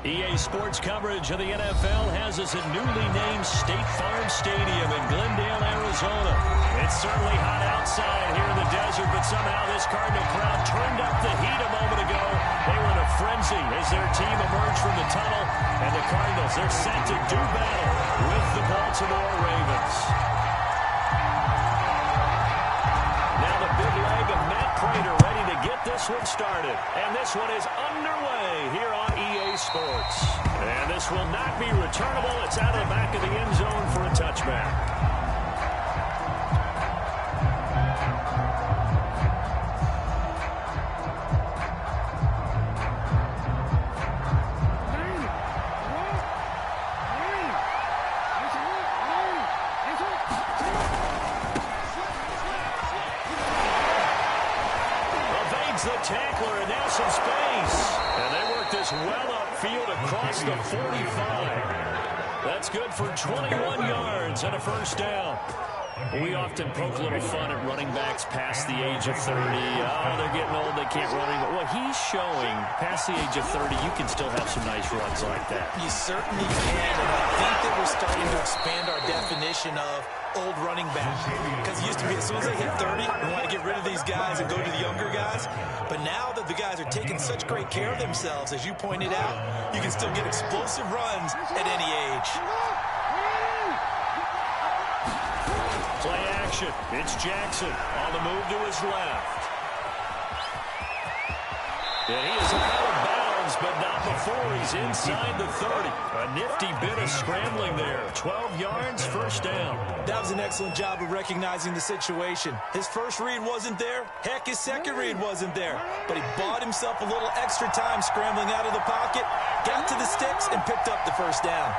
EA Sports coverage of the NFL has us at newly named State Farm Stadium in Glendale, Arizona. It's certainly hot outside here in the desert, but somehow this Cardinal crowd turned up the heat a moment ago. They were in a frenzy as their team emerged from the tunnel, and the Cardinals, they're set to do battle with the Baltimore Ravens. Now the big leg of Matt Prater ready to get this one started, and this one is underway here on EA Sports. And this will not be returnable. It's out of the back of the end zone for a touchback. The tackler, and now some space. And they work this well upfield across the 45. That's good for 21 yards and a first down. We often poke a little fun at running backs past the age of 30. Oh, they're getting old, they can't run anymore. Well, he's showing past the age of 30, you can still have some nice runs like that. You certainly can, and I think that we're starting to expand our definition of old running back. Because it used to be as soon as they hit 30, we want to get rid of these guys and go to the younger guys. But now that the guys are taking such great care of themselves, as you pointed out, you can still get explosive runs at any age. Play action. It's Jackson on the move to his left. And he is out of bounds, but not before he's inside the 30. A nifty bit of scrambling there. 12 yards, first down. That was an excellent job of recognizing the situation. His first read wasn't there. Heck, his second read wasn't there. But he bought himself a little extra time scrambling out of the pocket, got to the sticks, and picked up the first down.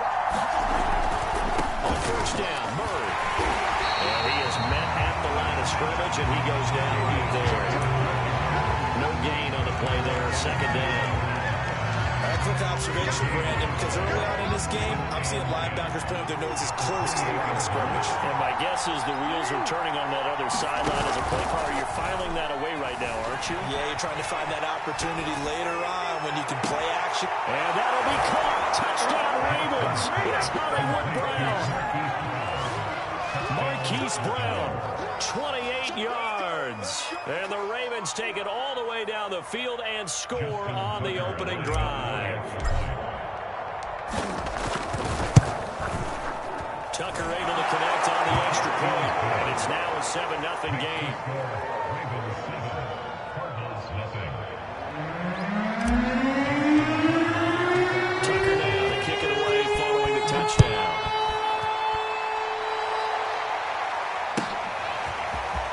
On first down, Murray. And he is met at the line of scrimmage, and he goes down right there. No gain on the play there, second down. A quick observation, Brandon, because early on in this game, I'm seeing linebackers putting their noses close to the line of scrimmage. And my guess is the wheels are turning on that other sideline as a play caller. You're filing that away right now, aren't you? Yeah, you're trying to find that opportunity later on when you can play action. And that'll be caught. Touchdown, Ravens. It's Hollywood Brown. Marquise Brown, 28 yards. And the Ravens take it all the way down the field and score on the opening drive. Tucker able to connect on the extra point, and it's now a 7-0 game. Tucker now to kick it away following the touchdown.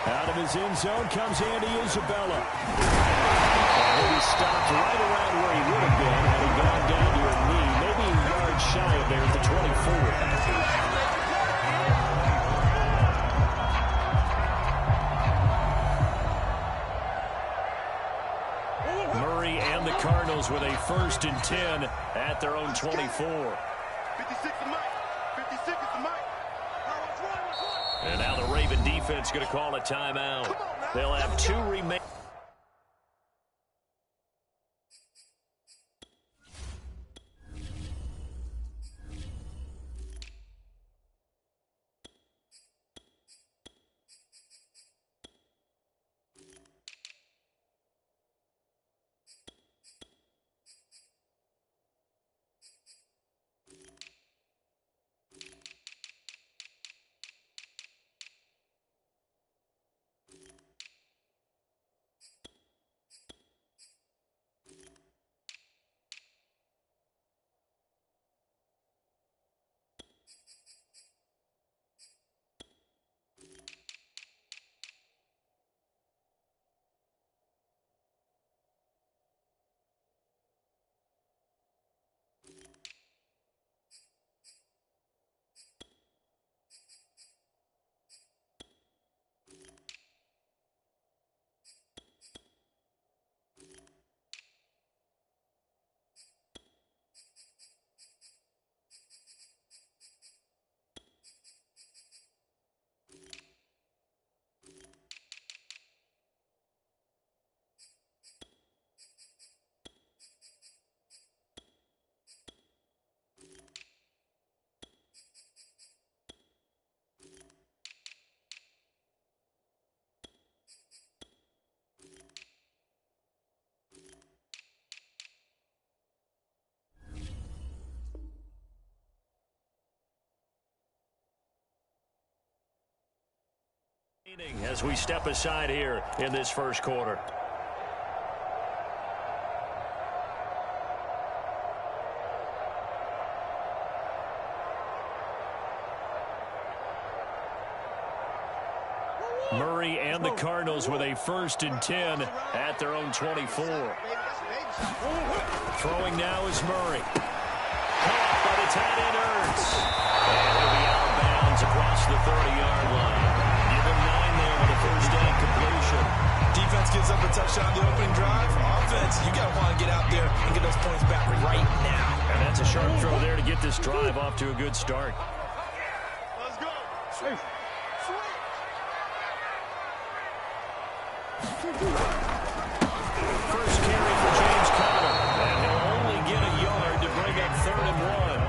Out of his end zone comes Andy Isabella. And he stopped right around where he would have been had he gone down to a knee, maybe a yard shy of there at the 24. Murray and the Cardinals with a 1st and 10 at their own 24. 56 is Mike. 56 is Mike. And now the Raven defense going to call a timeout. They'll have 2 remaining. As we step aside here in this first quarter. Murray and the Cardinals with a 1st and 10 at their own 24. Throwing now is Murray. Caught by the tight end Ertz. And he'll be out of bounds across the 30-yard line. Give him 9 there on the first down completion. Defense gives up a touchdown the opening drive. Offense, you got to want to get out there and get those points back right now. And that's a sharp throw there to get this drive off to a good start. Let's go. Switch. First carry for James Conner. And he'll only get a yard to bring up 3rd and 1.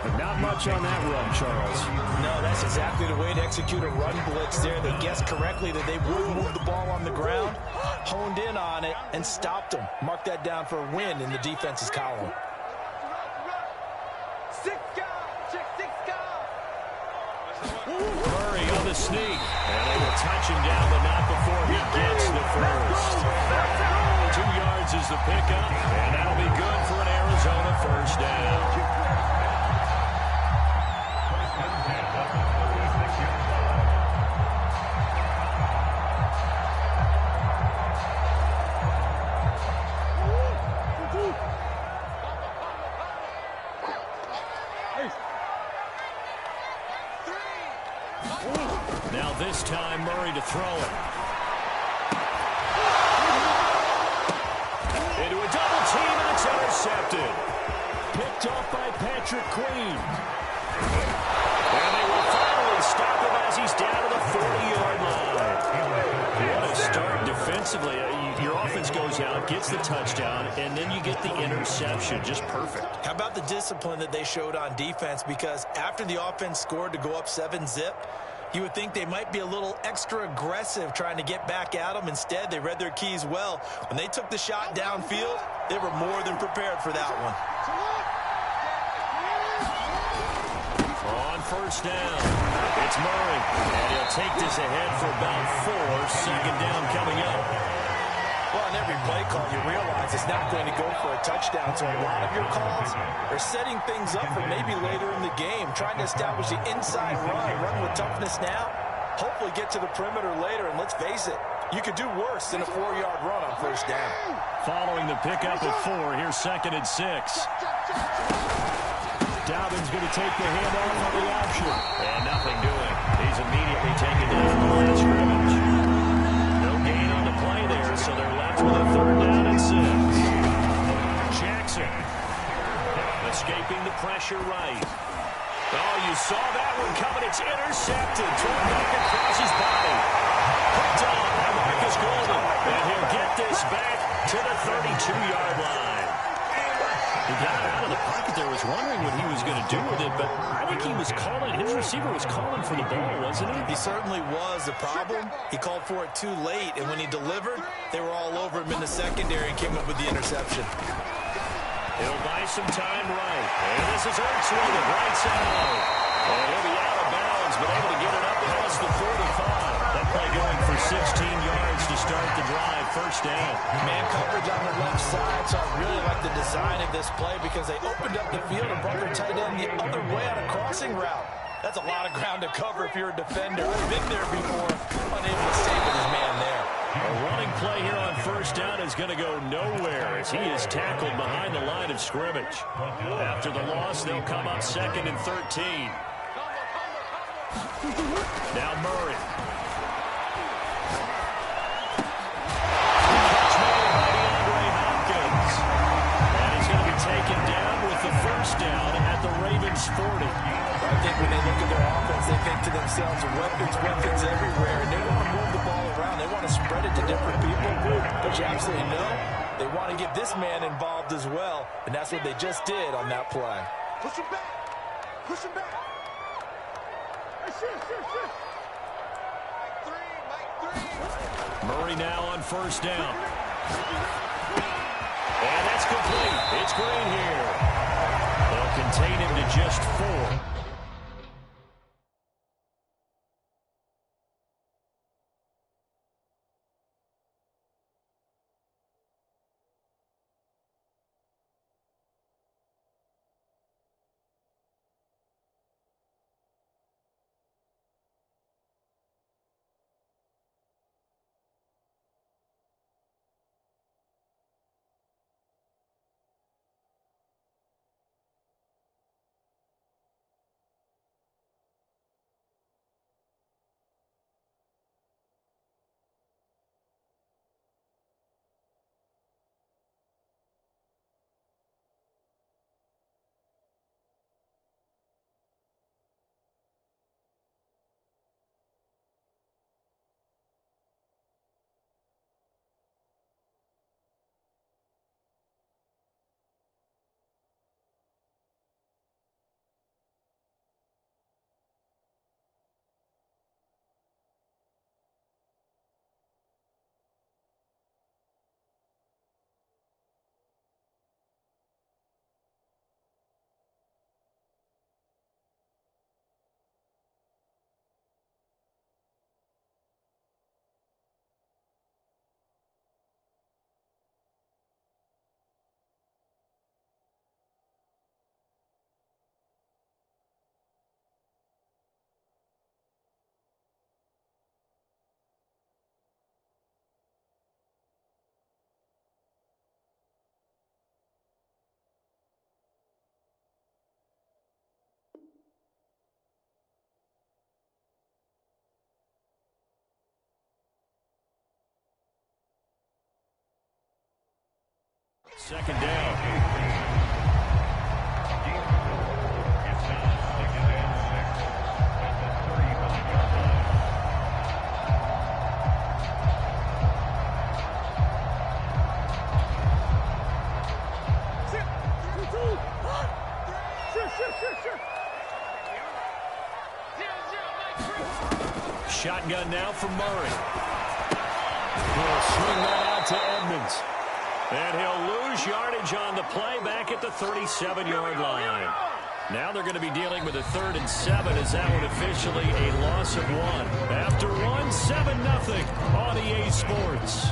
But not much on that run, Charles. No, that's exactly the way to execute a run blitz there. They guessed correctly that they would move the ball on the ground, honed in on it, and stopped them. Mark that down for a win in the defense's column. Murray on the sneak. And they will touch him down, but not before he gets the first. 2 yards is the pickup, and that'll be good for an Arizona first down. Now this time, Murray to throw it. Into a double team, and it's intercepted. Picked off by Patrick Queen. And they will finally stop him as he's down to the 40-yard line. What a start defensively. Your offense goes out, gets the touchdown, and then you get the interception. Just perfect. How about the discipline that they showed on defense? Because after the offense scored to go up 7-zip, you would think they might be a little extra aggressive trying to get back at them. Instead, they read their keys well. When they took the shot downfield, they were more than prepared for that one. On first down, it's Murray. And he'll take this ahead for about 4. Second down coming up. Well, on every play call, you realize it's not going to go for a touchdown. So a lot of your calls are setting things up for maybe later in the game, trying to establish the inside run with toughness now, hopefully get to the perimeter later. And let's face it, you could do worse than a 4-yard run on first down. Following the pickup at 4, here's 2nd and 6. Dobbins going to take the handoff on the option. And nothing doing. He's immediately taken down the line of scrimmage. No gain on the play there, so they're left with a 3rd down and 6. Jackson escaping the pressure right. Oh, you saw that one coming. It's intercepted. Thrown back across his body. Hooked on by Marcus Golden. And he'll get this back to the 32-yard line. He got out of the pocket there, was wondering what he was going to do with it, but I think he was calling, his receiver was calling for the ball, wasn't he? He certainly was. The problem, he called for it too late, and when he delivered, they were all over him in the secondary and came up with the interception. He'll buy some time right. And this is Ertz with it, right side. And he'll be out of bounds, but able to get it up past the 45. That play going for 16 yards to start the drive. First down. Man coverage on the left side, so I really like the design of this play because they opened up the field and brought their tight end the other way on a crossing route. That's a lot of ground to cover if you're a defender. I've been there before, unable to save his man there. A running play here on first down is going to go nowhere as he is tackled behind the line of scrimmage. After the loss, they'll come up 2nd and 13. Now Murray. Taken down with the first down at the Ravens 40. I think when they look at their offense, they think to themselves, weapons everywhere, and they want to move the ball around. They want to spread it to different people, but you absolutely know they want to get this man involved as well, and that's what they just did on that play. Push him back. Push him back. Murray now on first down. And that's complete. It's Green here. They'll contain him to just 4. Second down. Shotgun now for Murray. He'll swing that out to Edmonds. And he'll lose yardage on the play back at the 37-yard line. Now they're going to be dealing with a 3rd and 7 as that one officially a loss of 1. After 1, 7-0 on EA Sports.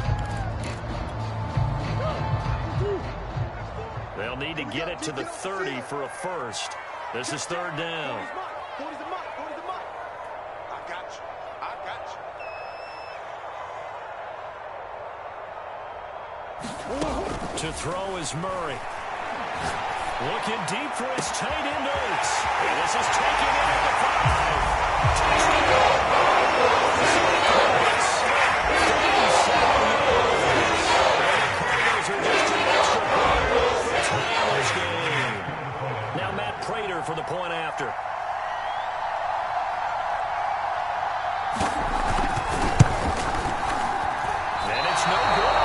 They'll need to get it to the 30 for a first. This is 3rd down. To throw is Murray. Looking deep for his tight end Oates. And this is taken in at the 5. Touchdown. The Cardinals are just an extra point tying this game. Now Matt Prater for the point after. And it's no good.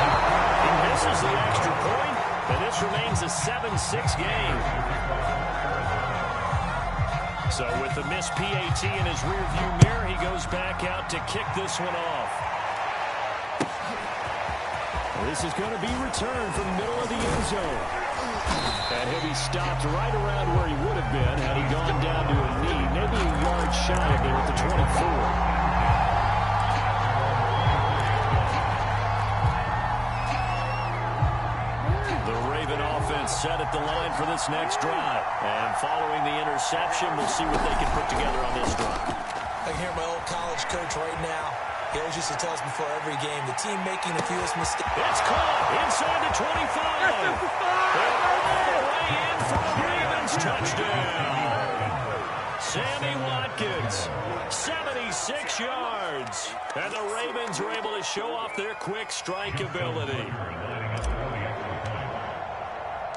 Misses the extra point, and this remains a 7-6 game. So with the missed PAT in his rearview mirror, he goes back out to kick this one off. This is going to be returned from the middle of the end zone. And he'll be stopped right around where he would have been had he gone down to a knee, maybe a yard shy of there at the 24. Set at the line for this next drive. And following the interception, we'll see what they can put together on this drive. I can hear my old college coach right now. He always used to tell us before every game, the team making the fewest mistakes. It's caught inside the 25. And all the way in for the Ravens touchdown. Sammy Watkins, 76 yards. And the Ravens are able to show off their quick strike ability.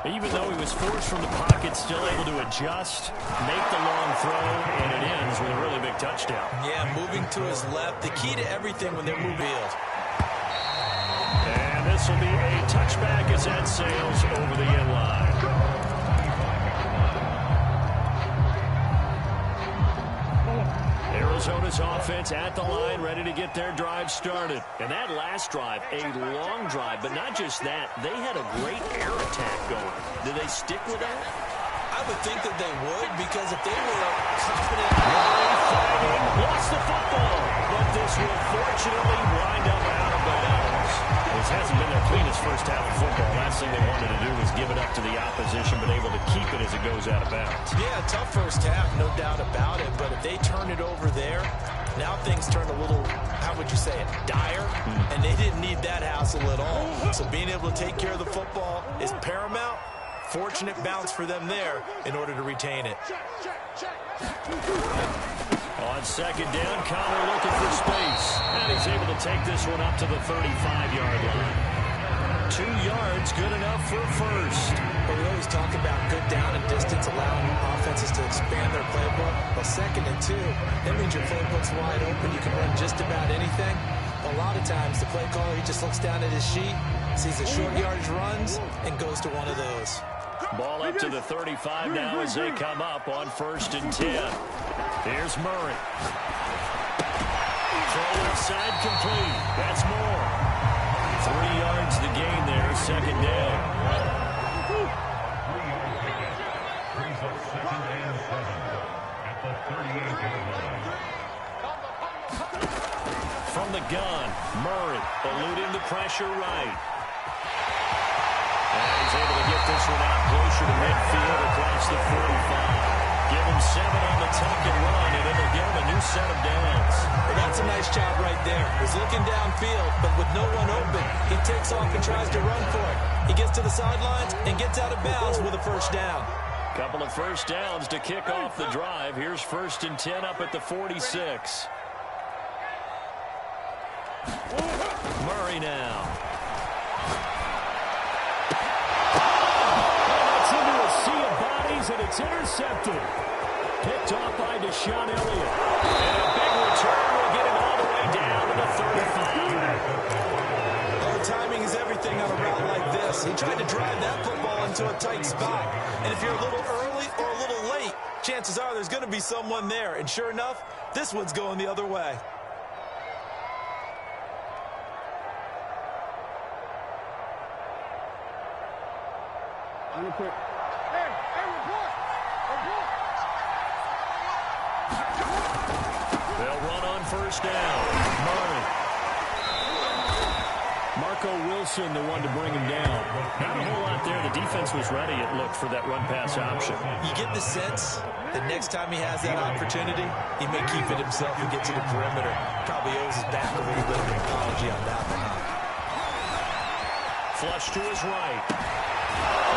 Even though he was forced from the pocket, still able to adjust, make the long throw, and it ends with a really big touchdown. Yeah, moving to his left, the key to everything when they're moving field. And this will be a touchback as that sails over the end line. Arizona's offense at the line, ready to get their drive started. And that last drive, a long drive, but not just that. They had a great air attack going. Did they stick with that? I would think that they would, because if they were confident... Lost the football, but this will fortunately wind up out of bounds. This hasn't been their cleanest first half of football. Last thing they wanted to do was give it up to the opposition, but able to keep it as it goes out of bounds. Yeah, tough first half, no doubt about it, but if they turn it over there, now things turn a little, how would you say it, dire, and they didn't need that hassle at all. So being able to take care of the football is paramount. Fortunate bounce for them there in order to retain it. On second down, Connor looking for space. And he's able to take this one up to the 35-yard line. 2 yards, good enough for a first. But we always talk about good down and distance, allowing offenses to expand their playbook. Well, 2nd and 2, that means your playbook's wide open. You can run just about anything. A lot of times, the play caller, he just looks down at his sheet, sees the short yardage runs, and goes to one of those. Ball up to the 35 now as they come up on 1st and 10. Here's Murray. Throw left side complete. That's more. 3 yards the gain there, 2nd down. From the gun, Murray eluding the pressure right. And he's able to get this one out closer to midfield across the 45. Give him 7 on the tuck and run, and it'll give him a new set of downs. Well, that's a nice job right there. He's looking downfield, but with no one open, he takes off and tries to run for it. He gets to the sidelines and gets out of bounds with a first down. Couple of first downs to kick off the drive. Here's 1st and 10 up at the 46. Murray now. Sean Elliott. And a big return will get him all the way down to the 35. Oh, timing is everything on a route like this. He tried to drive that football into a tight spot. And if you're a little early or a little late, chances are there's going to be someone there. And sure enough, this one's going the other way. Report. They'll run on first down. Murray. Marco Wilson, the one to bring him down. Not a whole lot there. The defense was ready, it looked, for that run-pass option. You get the sense that next time he has that opportunity, he may keep it himself and get to the perimeter. Probably owes his back a little bit of an apology on that one. Flush to his right.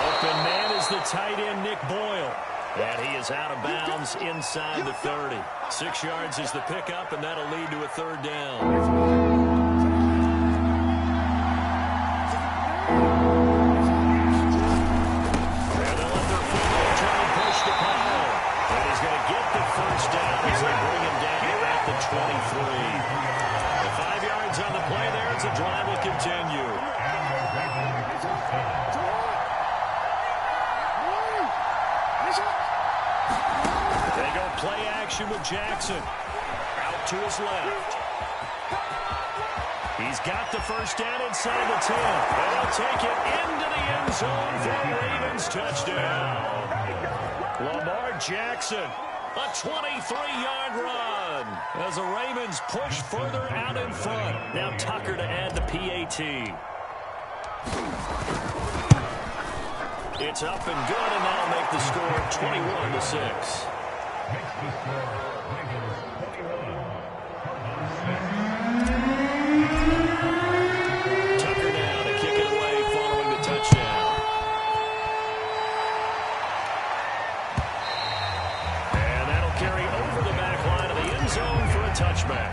Open man is the tight end, Nick Boyle. And he is out of bounds inside the 30. 6 yards is the pickup, and that'll lead to a third down. And they'll let their fullback try and push the pile. And he's going to get the first down as they bring him down at the 23. The 5 yards on the play there as the drive will continue. They go play action with Jackson. Out to his left. He's got the first down inside the 10. And he'll take it into the end zone for a Ravens touchdown. Lamar Jackson, a 23-yard run as the Ravens push further out in front. Now Tucker to add the PAT. It's up and good, and that'll make the score 21-6. Tucker now to kick it away following the touchdown. And that'll carry over the back line of the end zone for a touchback.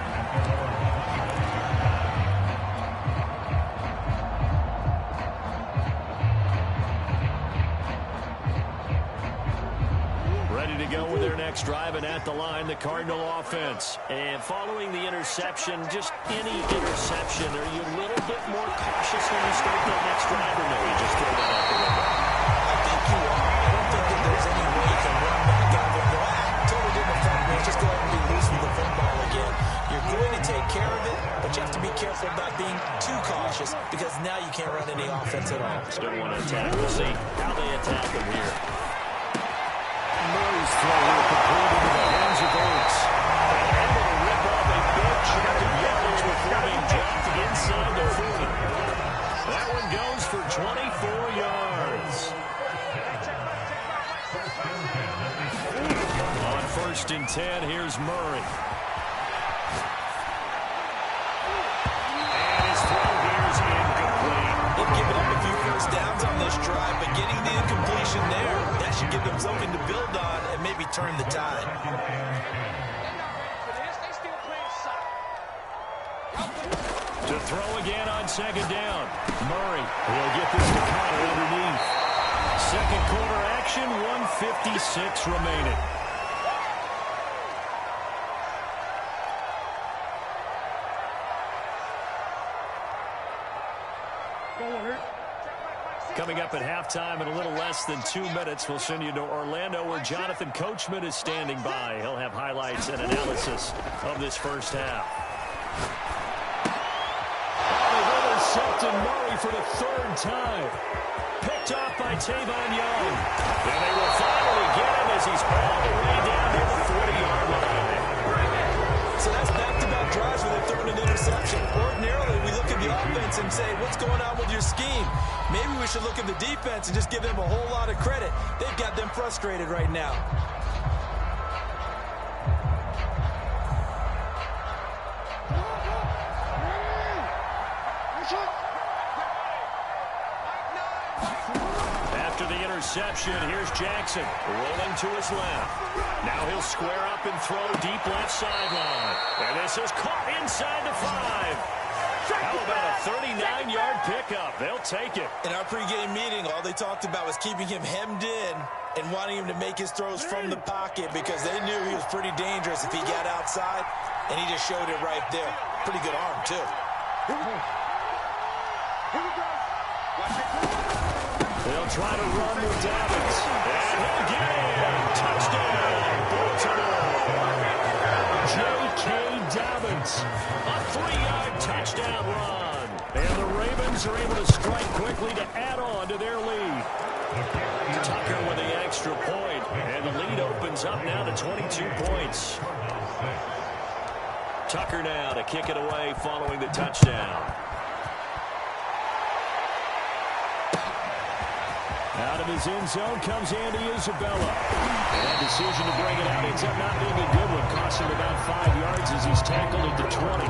To go with their next drive, and at the line, the Cardinal offense. And following the interception, just any interception, are you a little bit more cautious when you start that next drive, or no, you just throw that out the window? I think you are. I don't think that there's any way you can run back out there and go, totally didn't affect me. Just go ahead and be loose with the football again. You're going to take care of it, but you have to be careful about being too cautious because now you can't run any offense at all. Still want to attack. We'll see how they attack them here. Murray's throw here complete into the hands of Oaks. Able to rip off a big chunk of yardage before being dropped inside the 40. That one goes for 24 yards. On 1st and 10, here's Murray. And his throw here is incomplete. They've given up a few first downs on this drive, but getting the incompletion there, that should give them something to build on and maybe turn the tide. To throw again on 2nd down. Murray will get this to Connor underneath. 2nd quarter action, 1:56 remaining. Coming up at halftime in a little less than 2 minutes, we'll send you to Orlando where Jonathan Coachman is standing by. He'll have highlights and analysis of this first half. They've intercepted Murray for the 3rd time. Picked off by Tavon Young. And they will finally get him as he's all the way down to the 40-yard line. So that's back-to-back drives where they've thrown an interception. Ordinarily, we look at the offense and say, what's going on with your scheme? Maybe we should look at the defense and just give them a whole lot of credit. They've got them frustrated right now. After the interception, here's Jackson rolling to his left. Now he'll square up and throw deep left sideline. And this is caught inside the 5. How about a 39-yard pickup? They'll take it. In our pregame meeting, all they talked about was keeping him hemmed in and wanting him to make his throws from the pocket because they knew he was pretty dangerous if he got outside, and he just showed it right there. Pretty good arm, too. They'll try to run with Devinc. And he'll get in. Touchdown, Baltimore. J.K. Devinc, a 3-yard touchdown run. And the Ravens are able to strike quickly to add on to their lead. Tucker with the extra point, and the lead opens up now to 22 points. Tucker now to kick it away following the touchdown. Out of his end zone comes Andy Isabella. And that decision to bring it out ends up not being a good one. Cost him about 5 yards as he's tackled at the 20.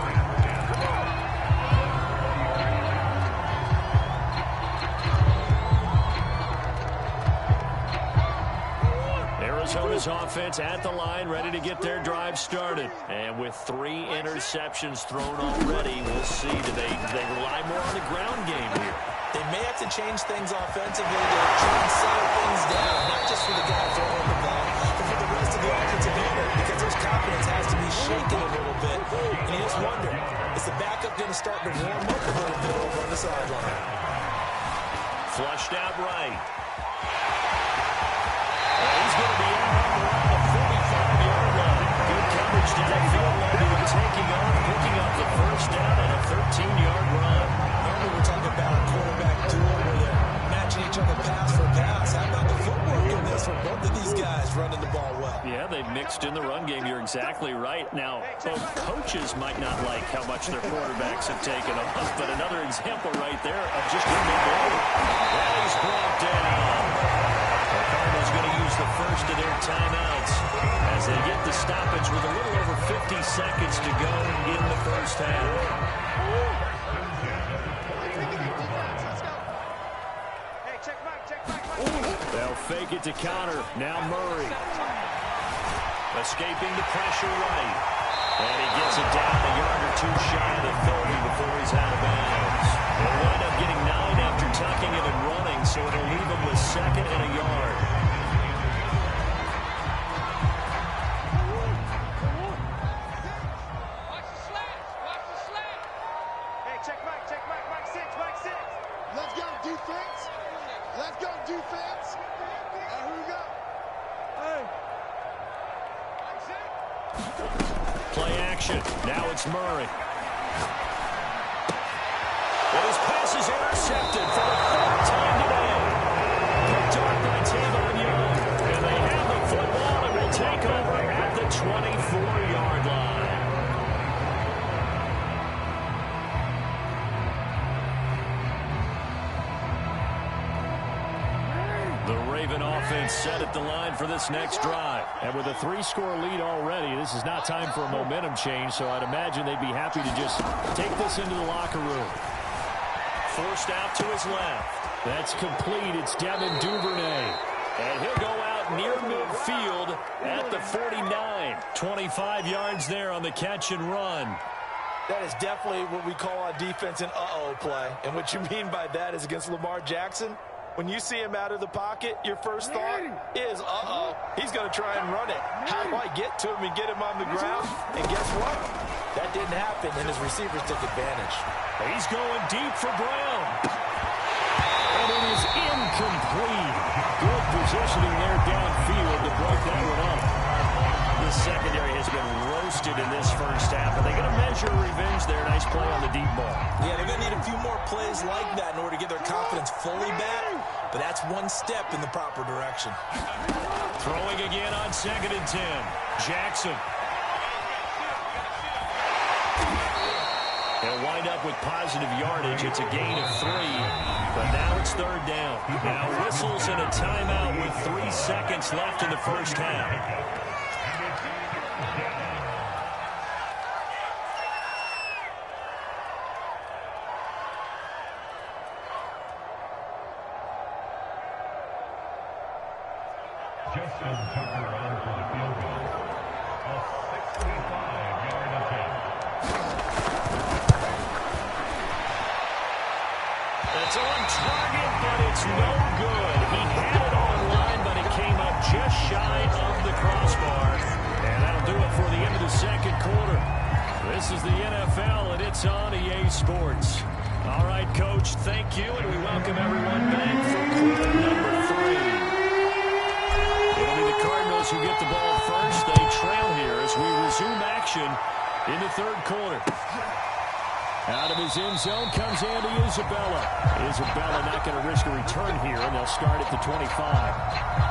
Arizona's offense at the line, ready to get their drive started. And with 3 interceptions thrown already, we'll see. Do they rely more on the ground game here? They may have to change things offensively to try and settle things down, not just for the guy throwing the ball, but for the rest of the offensive unit, because his confidence has to be shaken a little bit. And you just wonder, is the backup going to start to warm up a little bit over on the sideline? Flushed out right. And he's going to be out around the 45-yard line. Good coverage downfield, and taking off, picking up the first down and a 13-yard run. Normally we're talking about a quarterback duel where they're matching each other pass for pass. How about the footwork in this for both of these guys running the ball well? Yeah, they've mixed in the run game. You're exactly right. Now, both coaches might not like how much their quarterbacks have taken off, but another example right there of just when they blow. Well, he's brought down. The Cardinals going to use the first of their timeouts as they get the stoppage with a little over 50 seconds to go in the first half. They'll fake it to counter. Now Murray. Escaping the pressure right. And he gets it down a yard or two shy of the 30 before he's out of bounds. They'll wind up getting 9 after tucking it and running, so it'll leave him with 2nd and a yard. Watch the slants. Watch the slants. Hey, check Mike. Mike 6. Let's go, defense. Let's go, defense. Here we go. Hey. Play action. Now it's Murray. And his pass is intercepted for the 3rd time today. Picked off by Tavon Young. And they have the football and will take over at the 24-yard line. The Raven offense set at the line for this next drive. And with a 3-score lead already, this is not time for a momentum change, so I'd imagine they'd be happy to just take this into the locker room. Forced out to his left. That's complete. It's Devin Duvernay. And he'll go out near midfield at the 49. 25 yards there on the catch and run. That is definitely what we call on defense an uh-oh play. And what you mean by that is against Lamar Jackson, when you see him out of the pocket, your first thought is, uh-oh, he's going to try and run it. How do I get to him and get him on the ground? And guess what? That didn't happen, and his receivers took advantage. He's going deep for Brown. And it is incomplete. Good positioning there downfield to break that one up. The secondary has been roasted in this first half. Are they going to measure revenge there? Nice play on the deep ball. Yeah, they're going to need a few more plays like that in order to get their confidence fully back. But that's one step in the proper direction. Throwing again on 2nd and 10. Jackson. They'll wind up with positive yardage. It's a gain of 3, but now it's 3rd down. Now whistles and a timeout with 3 seconds left in the first half. Justin Tucker on for the field goal. A 65-yard attempt. It's on target, but it's no good. He had it on line, but it came up just shy of the crossbar. And that'll do it for the end of the second quarter. This is the NFL, and it's on EA Sports. All right, Coach, thank you, and we welcome everyone back for quarter number 3. It'll be the Cardinals who get the ball first. They trail here as we resume action in the third quarter. Out of his end zone comes Andy Isabella. Isabella not going to risk a return here, and they'll start at the 25.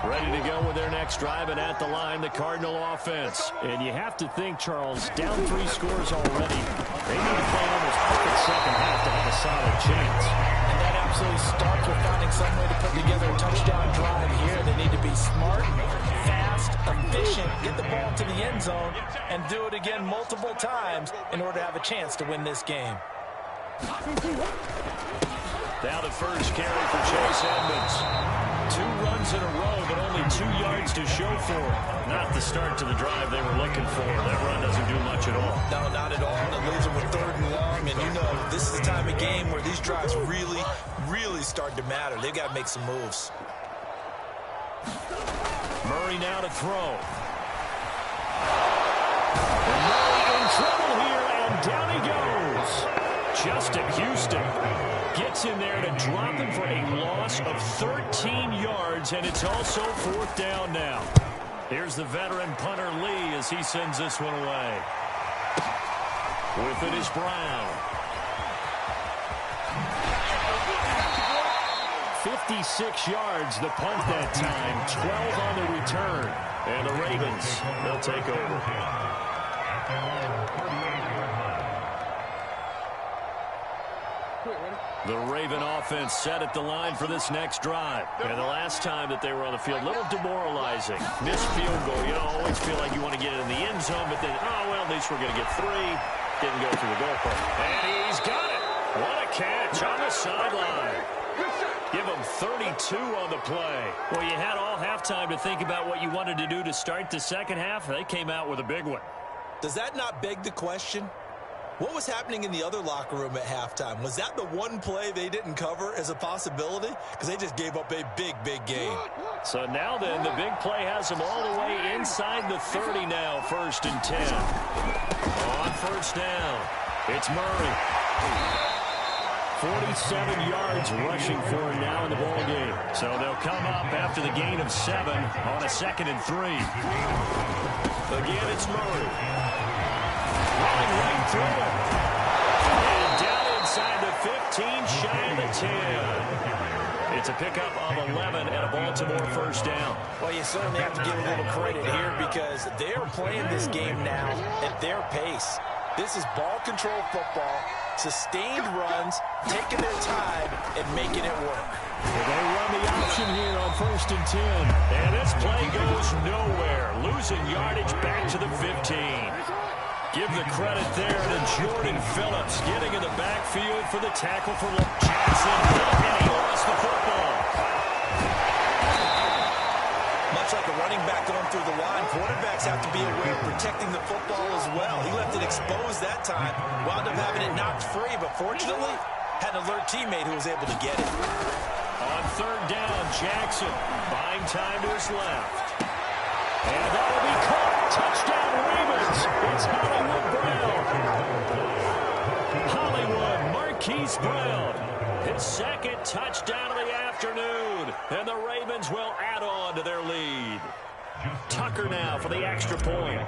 Ready to go with their next drive, and at the line, the Cardinal offense. And you have to think, Charles, down 3 scores already. They need to play almost perfect second half to have a solid chance. And that absolutely starts with finding some way to put together a touchdown drive here. They need to be smart, fast, efficient, get the ball to the end zone, and do it again multiple times in order to have a chance to win this game. Now the first carry for Chase Edmonds. 2 runs in a row, but only 2 yards to show for it. Not the start to the drive they were looking for. That run doesn't do much at all. No, not at all. And it leaves them with 3rd and long. And you know, this is the time of game where these drives really, really start to matter. They've got to make some moves. Murray now to throw. And Murray in trouble here, and down he goes. Justin Houston gets in there to drop him for a loss of 13 yards, and it's also 4th down now. Here's the veteran punter Lee as he sends this one away. With it is Brown. 56 yards the punt that time, 12 on the return. And the Ravens, they'll take over. The Raven offense set at the line for this next drive. And the last time that they were on the field, a little demoralizing. Missed field goal. You always feel like you want to get it in the end zone, but then, oh, well, at least we're going to get 3. Didn't go through the goalpost. And he's got it. What a catch on the sideline. Give him 32 on the play. Well, you had all halftime to think about what you wanted to do to start the second half. They came out with a big one. Does that not beg the question? What was happening in the other locker room at halftime? Was that the one play they didn't cover as a possibility? Because they just gave up a big, big game. So now then, the big play has them all the way inside the 30 now, 1st and 10. On 1st down, it's Murray. 47 yards rushing for him now in the ball game. So they'll come up after the gain of 7 on a 2nd and 3. Again, it's Murray. Running right through him. And down inside the 15, shy of the 10. It's a pickup of 11 and a Baltimore 1st down. Well, you certainly have to give a little credit here because they're playing this game now at their pace. This is ball control football, sustained runs, taking their time and making it work. Well, they run the option here on 1st and 10. And this play goes nowhere. Losing yardage back to the 15. Give the credit there to Jordan Phillips getting in the backfield for the tackle for Jackson. And he lost the football. Much like a running back going through the line, quarterbacks have to be aware of protecting the football as well. He left it exposed that time, wound up having it knocked free, but fortunately had an alert teammate who was able to get it. On 3rd down, Jackson buying time to his left. And that'll be caught. Touchdown Ravens. It's Hollywood Brown. Hollywood Marquise Brown. His 2nd touchdown of the afternoon. And the Ravens will add on to their lead. Tucker now for the extra point.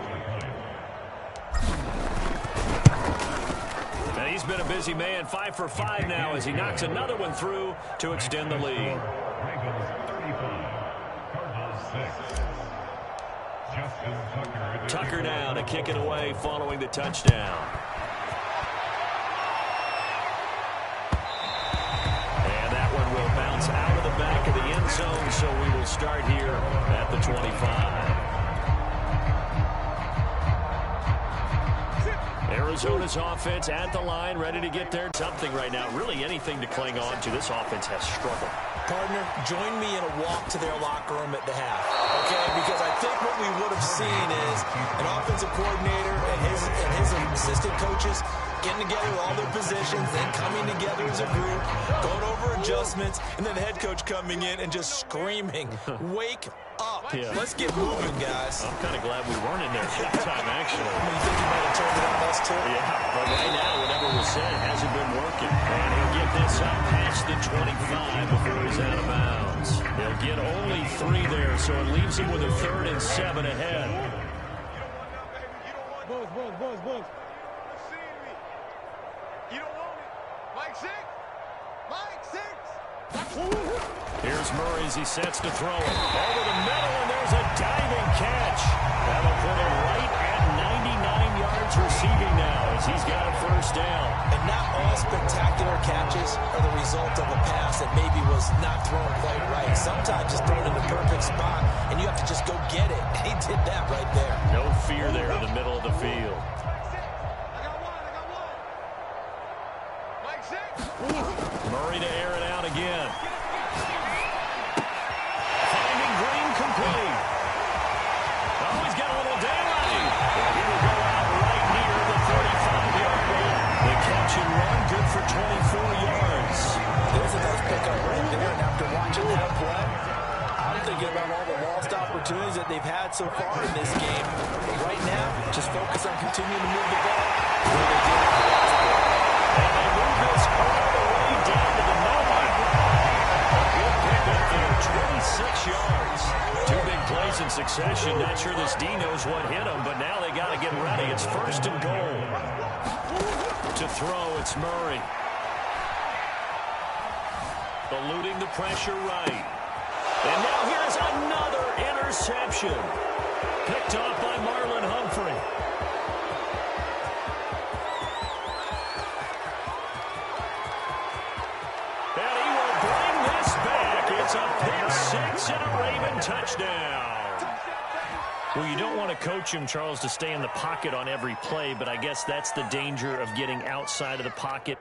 And he's been a busy man, 5 for 5 now as he knocks another one through to extend the lead. Ravens 35, Cardinals 6. Tucker now to kick it away following the touchdown. And that one will bounce out of the back of the end zone, so we will start here at the 25. Arizona's offense at the line, ready to get there. Something right now, really anything to cling on to. This offense has struggled. Partner, join me in a walk to their locker room at the half, okay? Because I think what we would have seen is an offensive coordinator and his assistant coaches getting together with all their positions, then coming together as a group, going over adjustments, and then the head coach coming in and just screaming, wake up. Yeah. Let's get moving, guys. I'm kind of glad we weren't in there at that time, actually. You think you might have turned it on us, too? Yeah, but right now, whatever was said hasn't been working. And he'll get this up past the 25 before he's out of bounds. They'll get only 3 there, so it leaves him with a 3rd and 7 ahead. Buzz. Seeing me. You don't want it. Mike 6. Here's Murray as he sets to throw it. Over the middle, and there's a diving catch. That'll put him right at 99 yards receiving now as he's got a 1st down. And not all spectacular catches are the result of a pass that maybe was not thrown quite right. Sometimes it's thrown in the perfect spot, and you have to just go get it. And he did that right there. No fear there in the middle of the field. I got one. Mike 6. Murray to air it out again. Finding Green complete. Oh, he's got a little daylight. He will go out right near the 35-yard line. The catch and run, good for 24 yards. There's a nice pickup right there, and after watching that play, I'm thinking about all the lost opportunities that they've had so far in this game. But right now, just focus on continuing to move the ball. And they move this all the way down to the 9. A good pickup there, 26 yards. 2 big plays in succession. Not sure this D knows what hit him, but now they got to get ready. It's 1st and goal. To throw, it's Murray. Eluding the pressure right. And now here's another interception. Picked off by Marlon Humphrey. And he will bring this back. It's a pick 6 and a Raven touchdown. Well, you don't want to coach him, Charles, to stay in the pocket on every play, but I guess that's the danger of getting outside of the pocket.